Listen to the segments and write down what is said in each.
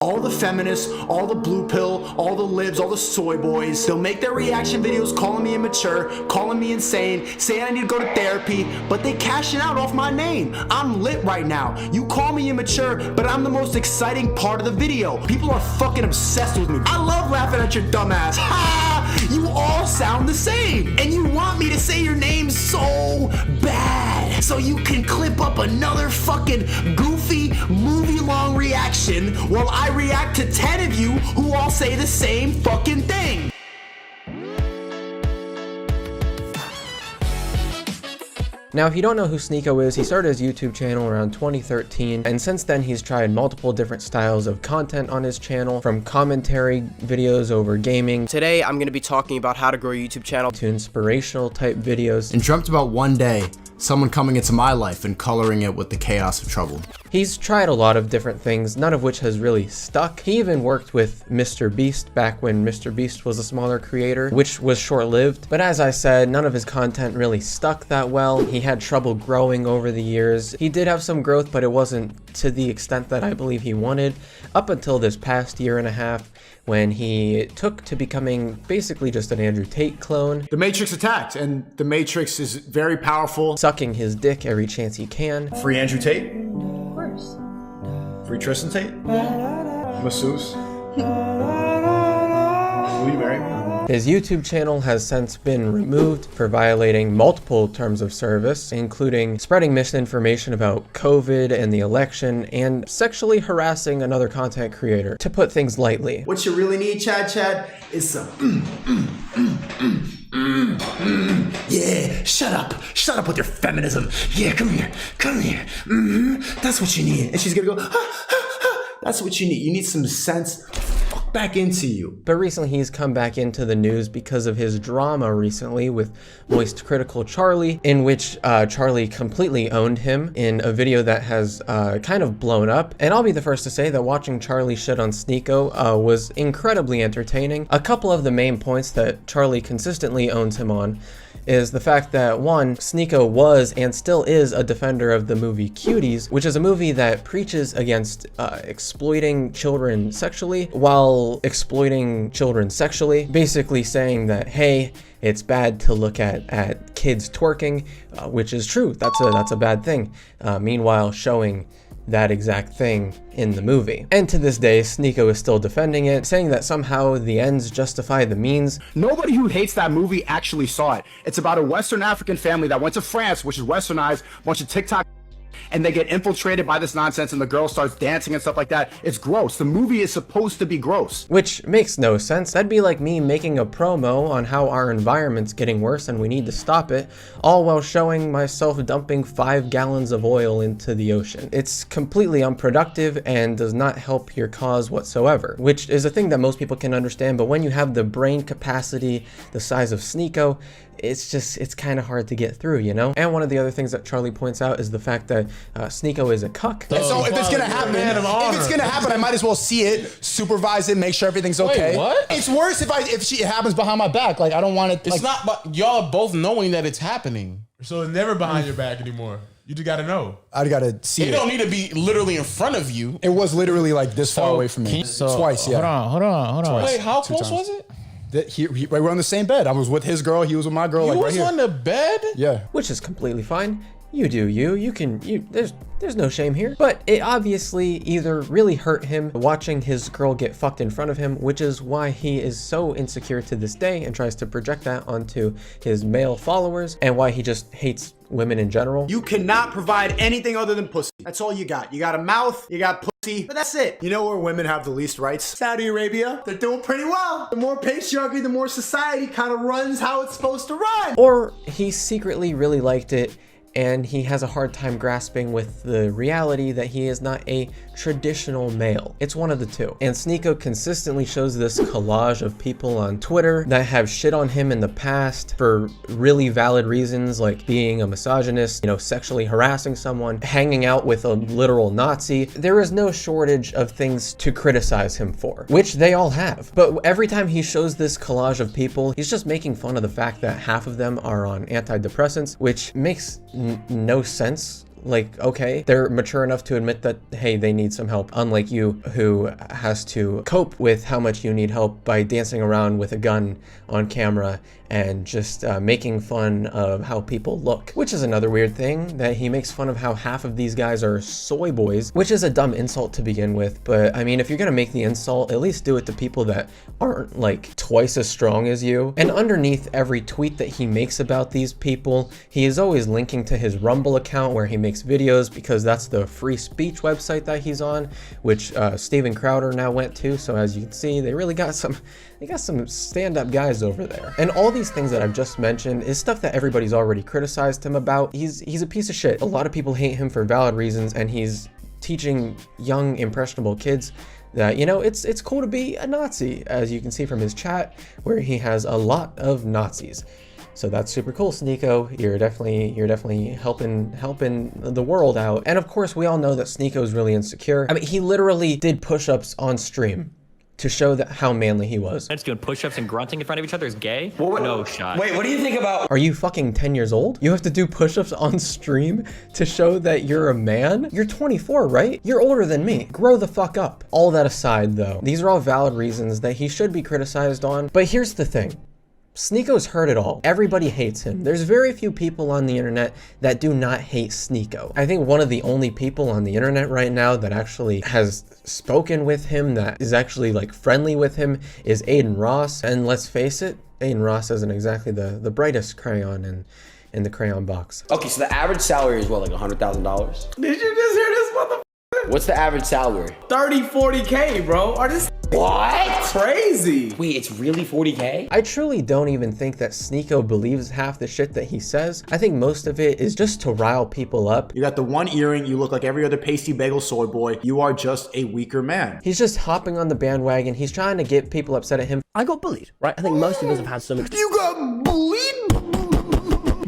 All the feminists, all the blue pill, all the libs, all the soy boys, they'll make their reaction videos calling me immature, calling me insane, saying I need to go to therapy, but they cashing out off my name. I'm lit right now. You call me immature, but I'm the most exciting part of the video. People are fucking obsessed with me. I love laughing at your dumb ass. Ha! You all sound the same, and you want me to say your name so bad, so you can clip up another fucking goofy movie-long reaction while I react to 10 of you who all say the same fucking thing. Now, if you don't know who SNEAKO is, he started his YouTube channel around 2013, and since then he's tried multiple different styles of content on his channel, from commentary videos over gaming. Today, I'm going to be talking about how to grow a YouTube channel to inspirational type videos. And dreamt about one day someone coming into my life and coloring it with the chaos of trouble. He's tried a lot of different things, none of which has really stuck. He even worked with Mr. Beast back when Mr. Beast was a smaller creator, which was short-lived. But as I said, none of his content really stuck that well. He had trouble growing over the years. He did have some growth, but it wasn't to the extent that I believe he wanted, up until this past year and a half, when he took to becoming basically just an Andrew Tate clone. The Matrix attacked, and the Matrix is very powerful. Sucking his dick every chance he can. Free Andrew Tate? Of course. Free Tristan Tate? Masseuse? Will you marry me? His YouTube channel has since been removed for violating multiple terms of service, including spreading misinformation about COVID and the election, and sexually harassing another content creator, to put things lightly. What you really need, Chad, is some yeah, shut up with your feminism. Yeah, come here, that's what you need. And she's gonna go, that's what you need some sense back into you. But recently he's come back into the news because of his drama recently with MoistCritikal Charlie, in which Charlie completely owned him in a video that has kind of blown up. And I'll be the first to say that watching Charlie shit on SNEAKO was incredibly entertaining. A couple of the main points that Charlie consistently owns him on is the fact that, one, SNEAKO was and still is a defender of the movie Cuties, which is a movie that preaches against exploiting children sexually while exploiting children sexually, basically saying that, hey, it's bad to look at kids twerking, which is true, that's a bad thing, meanwhile showing that exact thing in the movie. And to this day, SNEAKO is still defending it, saying that somehow the ends justify the means. Nobody who hates that movie actually saw it. It's about a Western African family that went to France, which is westernized, a bunch of TikTok, and they get infiltrated by this nonsense, and the girl starts dancing and stuff like that. It's gross. The movie is supposed to be gross. Which makes no sense. That'd be like me making a promo on how our environment's getting worse and we need to stop it, all while showing myself dumping 5 gallons of oil into the ocean. It's completely unproductive and does not help your cause whatsoever, which is a thing that most people can understand, but when you have the brain capacity the size of SNEAKO, it's kind of hard to get through, you know? And one of the other things that Charlie points out is the fact that SNEAKO is a cuck. So if it's gonna happen, I might as well see it, supervise it, make sure everything's okay. Wait, what? It's worse if it happens behind my back. Like, I don't want it. It's not, but y'all are both knowing that it's happening. So it's never behind your back anymore. You just gotta know. I gotta see it. It don't need to be literally in front of you. It was literally like this far away from me. Twice, yeah. Hold on. Twice. Wait, how 2 close times. was it? We're on the same bed. I was with his girl. He was with my girl. You like was right here. on the bed? Yeah. Which is completely fine. You do you. There's no shame here. But it obviously either really hurt him watching his girl get fucked in front of him, which is why he is so insecure to this day and tries to project that onto his male followers, and why he just hates women in general. You cannot provide anything other than pussy. That's all you got. You got a mouth, you got pussy, but that's it. You know where women have the least rights? Saudi Arabia. They're doing pretty well. The more patriarchy, the more society kind of runs how it's supposed to run. Or he secretly really liked it, and he has a hard time grasping with the reality that he is not a traditional male. It's one of the two. And SNEAKO consistently shows this collage of people on Twitter that have shit on him in the past for really valid reasons, like being a misogynist, you know, sexually harassing someone, hanging out with a literal Nazi. There is no shortage of things to criticize him for, which they all have. But every time he shows this collage of people, he's just making fun of the fact that half of them are on antidepressants, which makes no sense like, okay, they're mature enough to admit that, hey, they need some help, unlike you, who has to cope with how much you need help by dancing around with a gun on camera and just making fun of how people look, which is another weird thing, that he makes fun of how half of these guys are soy boys, which is a dumb insult to begin with. But I mean, if you're gonna make the insult, at least do it to people that aren't like twice as strong as you. And underneath every tweet that he makes about these people, he is always linking to his Rumble account where he makes videos, because that's the free speech website that he's on, which Steven Crowder now went to. So as you can see, they really got some stand-up guys over there. And all these things that I've just mentioned is stuff that everybody's already criticized him about. He's a piece of shit. A lot of people hate him for valid reasons, and he's teaching young, impressionable kids that, you know, it's cool to be a Nazi, as you can see from his chat, where he has a lot of Nazis. So that's super cool, SNEAKO. You're definitely helping the world out. And of course, we all know that SNEAKO is really insecure. I mean, he literally did push-ups on stream to show that how manly he was. That's doing push-ups and grunting in front of each other is gay? No shot. Wait, what do you think about... Are you fucking 10 years old? You have to do push-ups on stream to show that you're a man? You're 24, right? You're older than me. Grow the fuck up. All that aside though, these are all valid reasons that he should be criticized on. But here's the thing. SNEAKO's heard it all. Everybody hates him. There's very few people on the internet that do not hate SNEAKO. I think one of the only people on the internet right now that actually has spoken with him, that is actually like friendly with him, is Aiden Ross. And let's face it, Aiden Ross isn't exactly the brightest crayon in the crayon box. Okay, so the average salary is what, like $100,000? Did you just hear this motherfucker? What's the average salary? 30, 40K, bro. Are this What? crazy? Wait, it's really 40K? I truly don't even think that SNEAKO believes half the shit that he says. I think most of it is just to rile people up. You got the one earring, you look like every other pasty bagel soy boy. You are just a weaker man. He's just hopping on the bandwagon. He's trying to get people upset at him. I got bullied, right? I think most of us have had some You got bullied?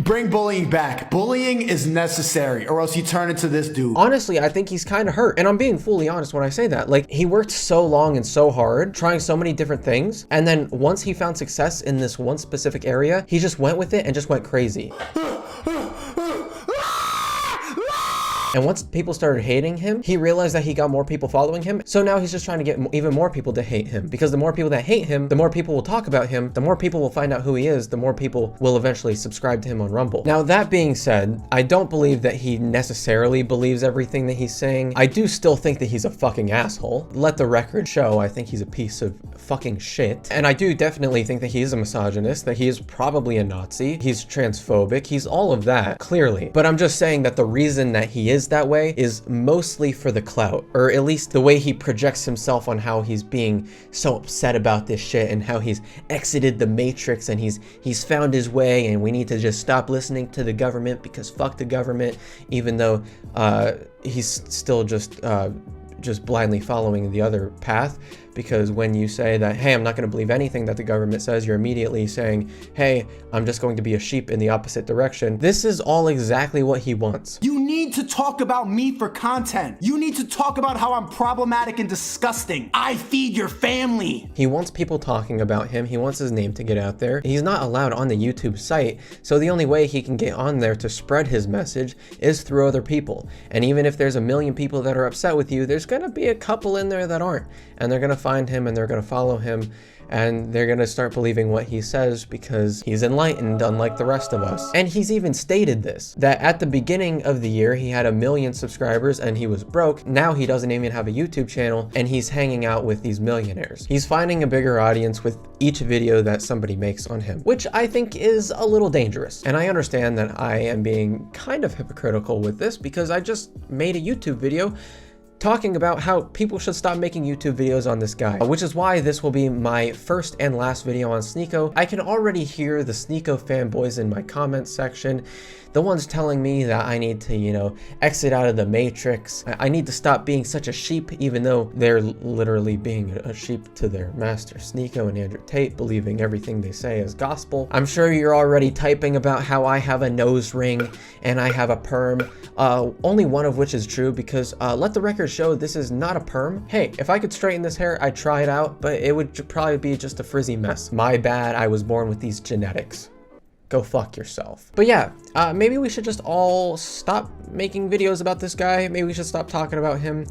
Bring bullying back. Bullying is necessary, or else you turn into this dude. Honestly, I think he's kind of hurt. And I'm being fully honest when I say that. Like, he worked so long and so hard, trying so many different things. And then once he found success in this one specific area, he just went with it and just went crazy. And once people started hating him, he realized that he got more people following him. So now he's just trying to get even more people to hate him, because the more people that hate him, the more people will talk about him, the more people will find out who he is, the more people will eventually subscribe to him on Rumble. Now, that being said, I don't believe that he necessarily believes everything that he's saying. I do still think that he's a fucking asshole. Let the record show, I think he's a piece of fucking shit. And I do definitely think that he is a misogynist, that he is probably a Nazi, he's transphobic, he's all of that, clearly. But I'm just saying that the reason that he is that way is mostly for the clout, or at least the way he projects himself on how he's being so upset about this shit and how he's exited the matrix and he's found his way, and we need to just stop listening to the government because fuck the government, even though he's still just blindly following the other path. Because when you say that, hey, I'm not going to believe anything that the government says, you're immediately saying, hey, I'm just going to be a sheep in the opposite direction. This is all exactly what he wants. You need to talk about me for content. You need to talk about how I'm problematic and disgusting. I feed your family. He wants people talking about him. He wants his name to get out there. He's not allowed on the YouTube site, so the only way he can get on there to spread his message is through other people. And even if there's 1 million people that are upset with you, there's gonna be a couple in there that aren't, and they're gonna find him and they're gonna follow him, and they're gonna start believing what he says because he's enlightened, unlike the rest of us. And he's even stated this, that at the beginning of the year he had 1 million subscribers and he was broke. Now he doesn't even have a YouTube channel and he's hanging out with these millionaires. He's finding a bigger audience with each video that somebody makes on him, which I think is a little dangerous. And I understand that I am being kind of hypocritical with this because I just made a YouTube video talking about how people should stop making YouTube videos on this guy, which is why this will be my first and last video on SNEAKO. I can already hear the SNEAKO fanboys in my comment section, the ones telling me that I need to, you know, exit out of the matrix. I need to stop being such a sheep, even though they're literally being a sheep to their master, SNEAKO and Andrew Tate, believing everything they say is gospel. I'm sure you're already typing about how I have a nose ring and I have a perm, only one of which is true, because let the record show this is not a perm. Hey, if I could straighten this hair, I'd try it out, but it would probably be just a frizzy mess. My bad, I was born with these genetics. go fuck yourself. But yeah, maybe we should just all stop making videos about this guy. Maybe we should stop talking about him.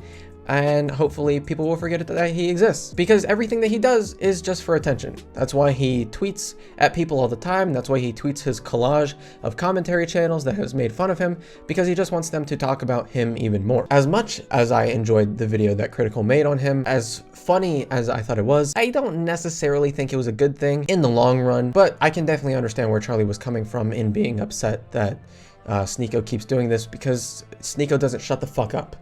And hopefully people will forget that he exists, because everything that he does is just for attention. That's why he tweets at people all the time. That's why he tweets his collage of commentary channels that has made fun of him, because he just wants them to talk about him even more. As much as I enjoyed the video that Critical made on him, as funny as I thought it was, I don't necessarily think it was a good thing in the long run, but I can definitely understand where Charlie was coming from in being upset that SNEAKO keeps doing this, because SNEAKO doesn't shut the fuck up.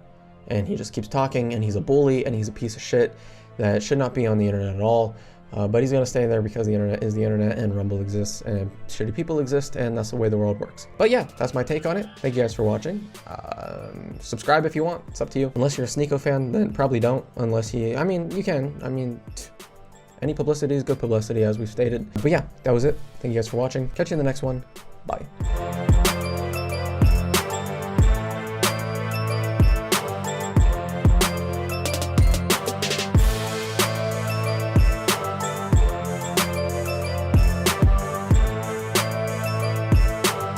And he just keeps talking, and he's a bully, and he's a piece of shit that should not be on the internet at all. But he's gonna stay there because the internet is the internet, and Rumble exists, and shitty people exist, and that's the way the world works. But yeah, that's my take on it. Thank you guys for watching. Subscribe if you want. It's up to you. Unless you're a SNEAKO fan, then probably don't. Unless I mean, you can. I mean, any publicity is good publicity, as we've stated. But yeah, that was it. Thank you guys for watching. Catch you in the next one. Bye.